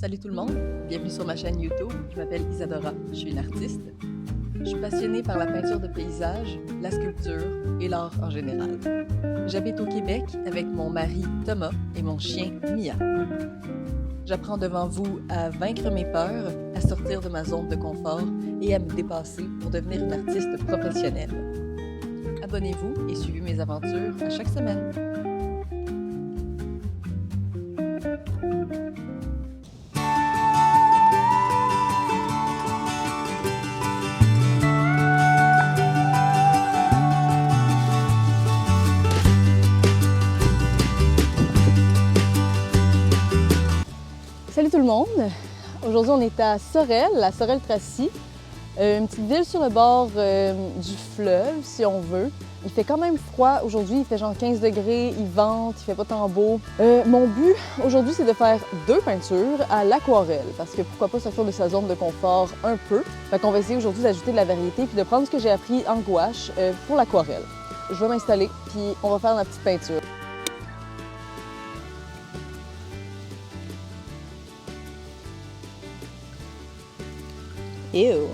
Salut tout le monde, bienvenue sur ma chaîne YouTube. Je m'appelle Isadora, je suis une artiste. Je suis passionnée par la peinture de paysage, la sculpture et l'art en général. J'habite au Québec avec mon mari Thomas et mon chien Mia. J'apprends devant vous à vaincre mes peurs, à sortir de ma zone de confort et à me dépasser pour devenir une artiste professionnelle. Abonnez-vous et suivez mes aventures à chaque semaine. Salut tout le monde! Aujourd'hui, on est à Sorel, la Sorel-Tracy, une petite ville sur le bord du fleuve, si on veut. Il fait quand même froid aujourd'hui, il fait genre 15 degrés, il vente, il fait pas tant beau. Mon but aujourd'hui, c'est de faire 2 peintures à l'aquarelle, parce que pourquoi pas sortir de sa zone de confort un peu. Fait qu'on va essayer aujourd'hui d'ajouter de la variété puis de prendre ce que j'ai appris en gouache pour l'aquarelle. Je vais m'installer puis on va faire ma petite peinture. Ew.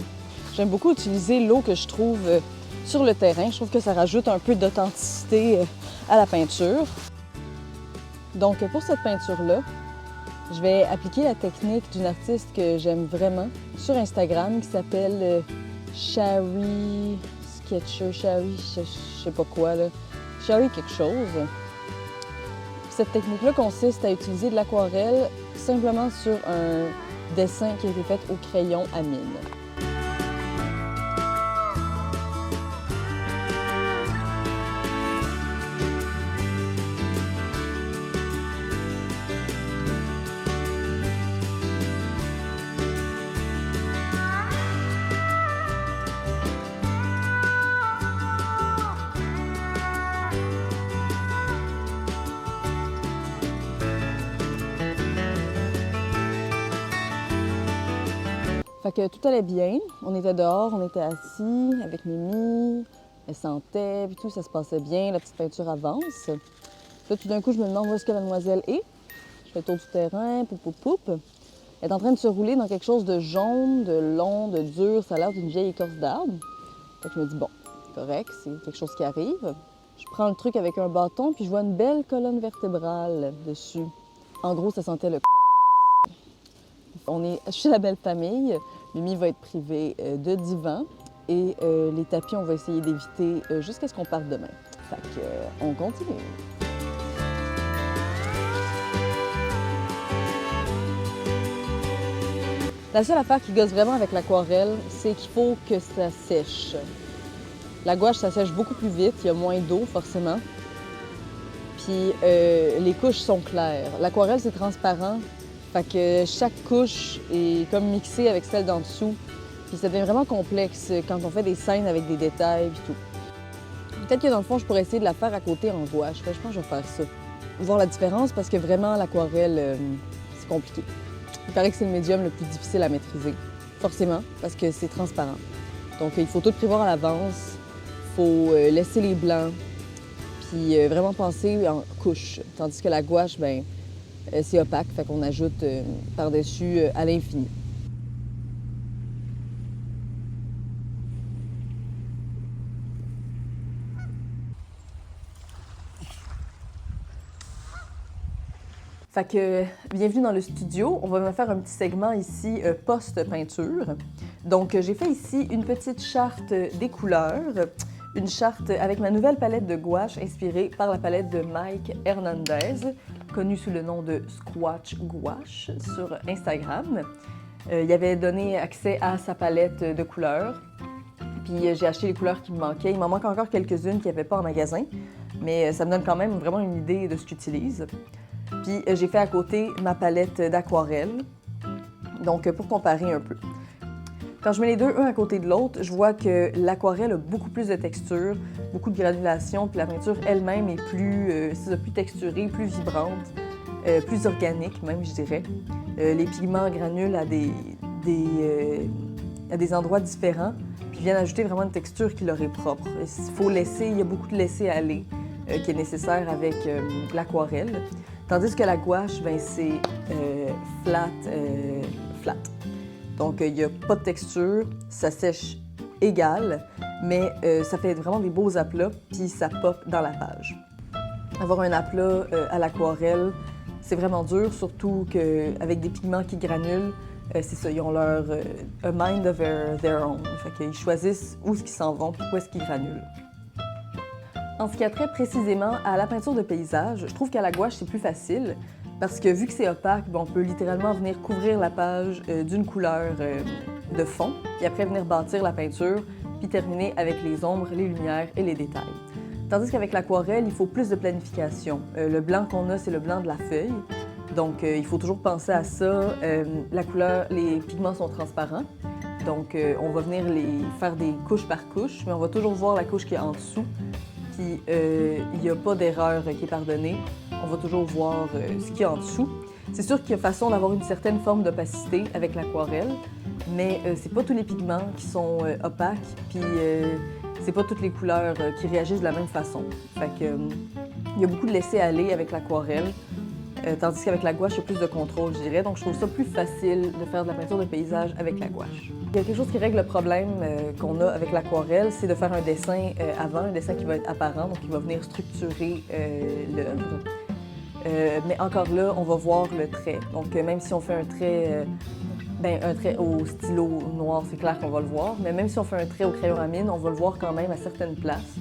J'aime beaucoup utiliser l'eau que je trouve sur le terrain. Je trouve que ça rajoute un peu d'authenticité à la peinture. Donc pour cette peinture-là, je vais appliquer la technique d'une artiste que j'aime vraiment sur Instagram qui s'appelle Shari Sketcher, Shari, je sais pas quoi là, Shari quelque chose. Cette technique-là consiste à utiliser de l'aquarelle simplement sur un dessin qui a été fait au crayon à mine. Fait que tout allait bien. On était dehors, on était assis avec Mimi, elle sentait, puis tout, ça se passait bien, la petite peinture avance. Puis là, tout d'un coup, je me demande où est-ce que la demoiselle est. Je fais le tour du terrain, poup. Elle est en train de se rouler dans quelque chose de jaune, de long, de dur. Ça a l'air d'une vieille écorce d'arbre. Fait que je me dis, bon, correct, c'est quelque chose qui arrive. Je prends le truc avec un bâton, puis je vois une belle colonne vertébrale dessus. En gros, ça sentait le On est chez la belle famille. Mimi va être privée de divan et les tapis, on va essayer d'éviter jusqu'à ce qu'on parte demain. Fait que, on continue. La seule affaire qui gosse vraiment avec l'aquarelle, c'est qu'il faut que ça sèche. La gouache, ça sèche beaucoup plus vite, il y a moins d'eau forcément. Puis les couches sont claires. L'aquarelle, c'est transparent. Fait que chaque couche est comme mixée avec celle d'en dessous. Puis ça devient vraiment complexe quand on fait des scènes avec des détails et tout. Peut-être que dans le fond, je pourrais essayer de la faire à côté en gouache. Fait que je pense que je vais faire ça. Voir la différence parce que vraiment, l'aquarelle, c'est compliqué. Il paraît que c'est le médium le plus difficile à maîtriser. Forcément, parce que c'est transparent. Donc il faut tout prévoir à l'avance. Il faut laisser les blancs. Puis vraiment penser en couches. Tandis que la gouache, ben c'est opaque, fait qu'on ajoute par-dessus à l'infini. Fait que, bienvenue dans le studio. On va me faire un petit segment ici post-peinture. Donc, j'ai fait ici une petite charte des couleurs. Une charte avec ma nouvelle palette de gouache inspirée par la palette de Mike Hernandez, connu sous le nom de Squatch Gouache sur Instagram. Il avait donné accès à sa palette de couleurs. Puis j'ai acheté les couleurs qui me manquaient. Il m'en manque encore quelques-unes qu'il n'y avait pas en magasin, mais ça me donne quand même vraiment une idée de ce qu'il utilise. Puis j'ai fait à côté ma palette d'aquarelle, donc pour comparer un peu. Quand je mets les deux un à côté de l'autre, je vois que l'aquarelle a beaucoup plus de texture, beaucoup de granulation, puis la peinture elle-même est plus texturée, plus vibrante, plus organique même, je dirais. Les pigments granulent à des endroits différents, puis viennent ajouter vraiment une texture qui leur est propre. Il y a beaucoup de laisser aller qui est nécessaire avec l'aquarelle. Tandis que la gouache, ben, c'est flat. Donc, il n'y a pas de texture, ça sèche égal, mais ça fait vraiment des beaux aplats, puis ça pop dans la page. Avoir un aplat à l'aquarelle, c'est vraiment dur, surtout qu'avec des pigments qui granulent, c'est ça, ils ont leur a mind of their own. Fait qu'ils choisissent où est-ce qu'ils s'en vont, puis où est-ce qu'ils granulent. En ce qui a trait précisément à la peinture de paysage, je trouve qu'à la gouache, c'est plus facile parce que vu que c'est opaque, ben, on peut littéralement venir couvrir la page d'une couleur de fond, puis après venir bâtir la peinture, puis terminer avec les ombres, les lumières et les détails. Tandis qu'avec l'aquarelle, il faut plus de planification. Le blanc qu'on a, c'est le blanc de la feuille. Donc, il faut toujours penser à ça. La couleur, les pigments sont transparents. Donc, on va venir les faire des couches par couche, mais on va toujours voir la couche qui est en dessous. Puis, il n'y a pas d'erreur qui est pardonnée. On va toujours voir ce qu'il y a en dessous. C'est sûr qu'il y a façon d'avoir une certaine forme d'opacité avec l'aquarelle, mais c'est pas tous les pigments qui sont opaques, puis c'est pas toutes les couleurs qui réagissent de la même façon. Fait que, il y a beaucoup de laisser-aller avec l'aquarelle. Tandis qu'avec la gouache, il y a plus de contrôle, je dirais. Donc, je trouve ça plus facile de faire de la peinture de paysage avec la gouache. Il y a quelque chose qui règle le problème qu'on a avec l'aquarelle, c'est de faire un dessin avant, un dessin qui va être apparent, donc qui va venir structurer l'œuvre. Mais encore là, on va voir le trait. Donc, même si on fait un trait au stylo noir, c'est clair qu'on va le voir. Mais même si on fait un trait au crayon à mine, on va le voir quand même à certaines places.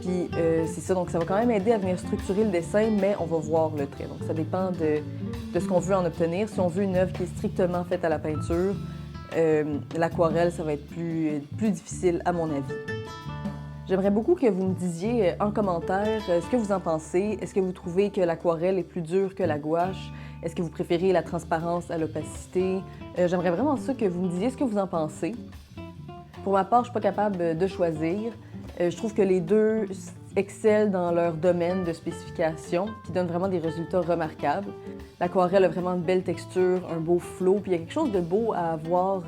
Puis c'est ça, donc ça va quand même aider à venir structurer le dessin, mais on va voir le trait. Donc ça dépend de ce qu'on veut en obtenir. Si on veut une œuvre qui est strictement faite à la peinture, l'aquarelle, ça va être plus difficile à mon avis. J'aimerais beaucoup que vous me disiez en commentaire ce que vous en pensez. Est-ce que vous trouvez que l'aquarelle est plus dure que la gouache? Est-ce que vous préférez la transparence à l'opacité? J'aimerais vraiment ça que vous me disiez ce que vous en pensez. Pour ma part, je ne suis pas capable de choisir. Je trouve que les deux excellent dans leur domaine de spécification, qui donnent vraiment des résultats remarquables. L'aquarelle a vraiment une belle texture, un beau flow, puis il y a quelque chose de beau à avoir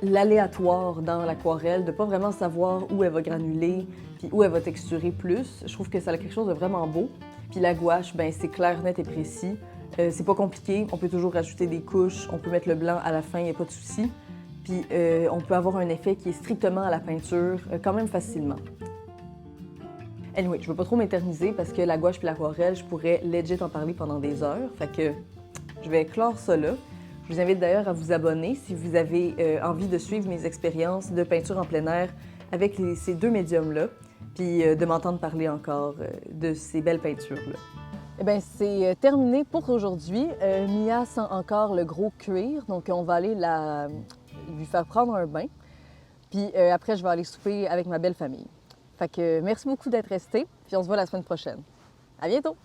l'aléatoire dans l'aquarelle, de pas vraiment savoir où elle va granuler, puis où elle va texturer plus. Je trouve que ça a quelque chose de vraiment beau. Puis la gouache, ben c'est clair, net et précis. C'est pas compliqué, on peut toujours rajouter des couches, on peut mettre le blanc à la fin, il n'y a pas de souci. Puis on peut avoir un effet qui est strictement à la peinture, quand même facilement. Anyway, je veux pas trop m'éterniser parce que la gouache puis l'aquarelle, je pourrais legit en parler pendant des heures. Fait que je vais clore ça là. Je vous invite d'ailleurs à vous abonner si vous avez envie de suivre mes expériences de peinture en plein air avec ces deux médiums-là, puis de m'entendre parler encore de ces belles peintures-là. Eh bien, c'est terminé pour aujourd'hui. Mia sent encore le gros cuir, donc on va aller lui faire prendre un bain. Puis après, je vais aller souper avec ma belle famille. Fait que merci beaucoup d'être resté, puis on se voit la semaine prochaine. À bientôt!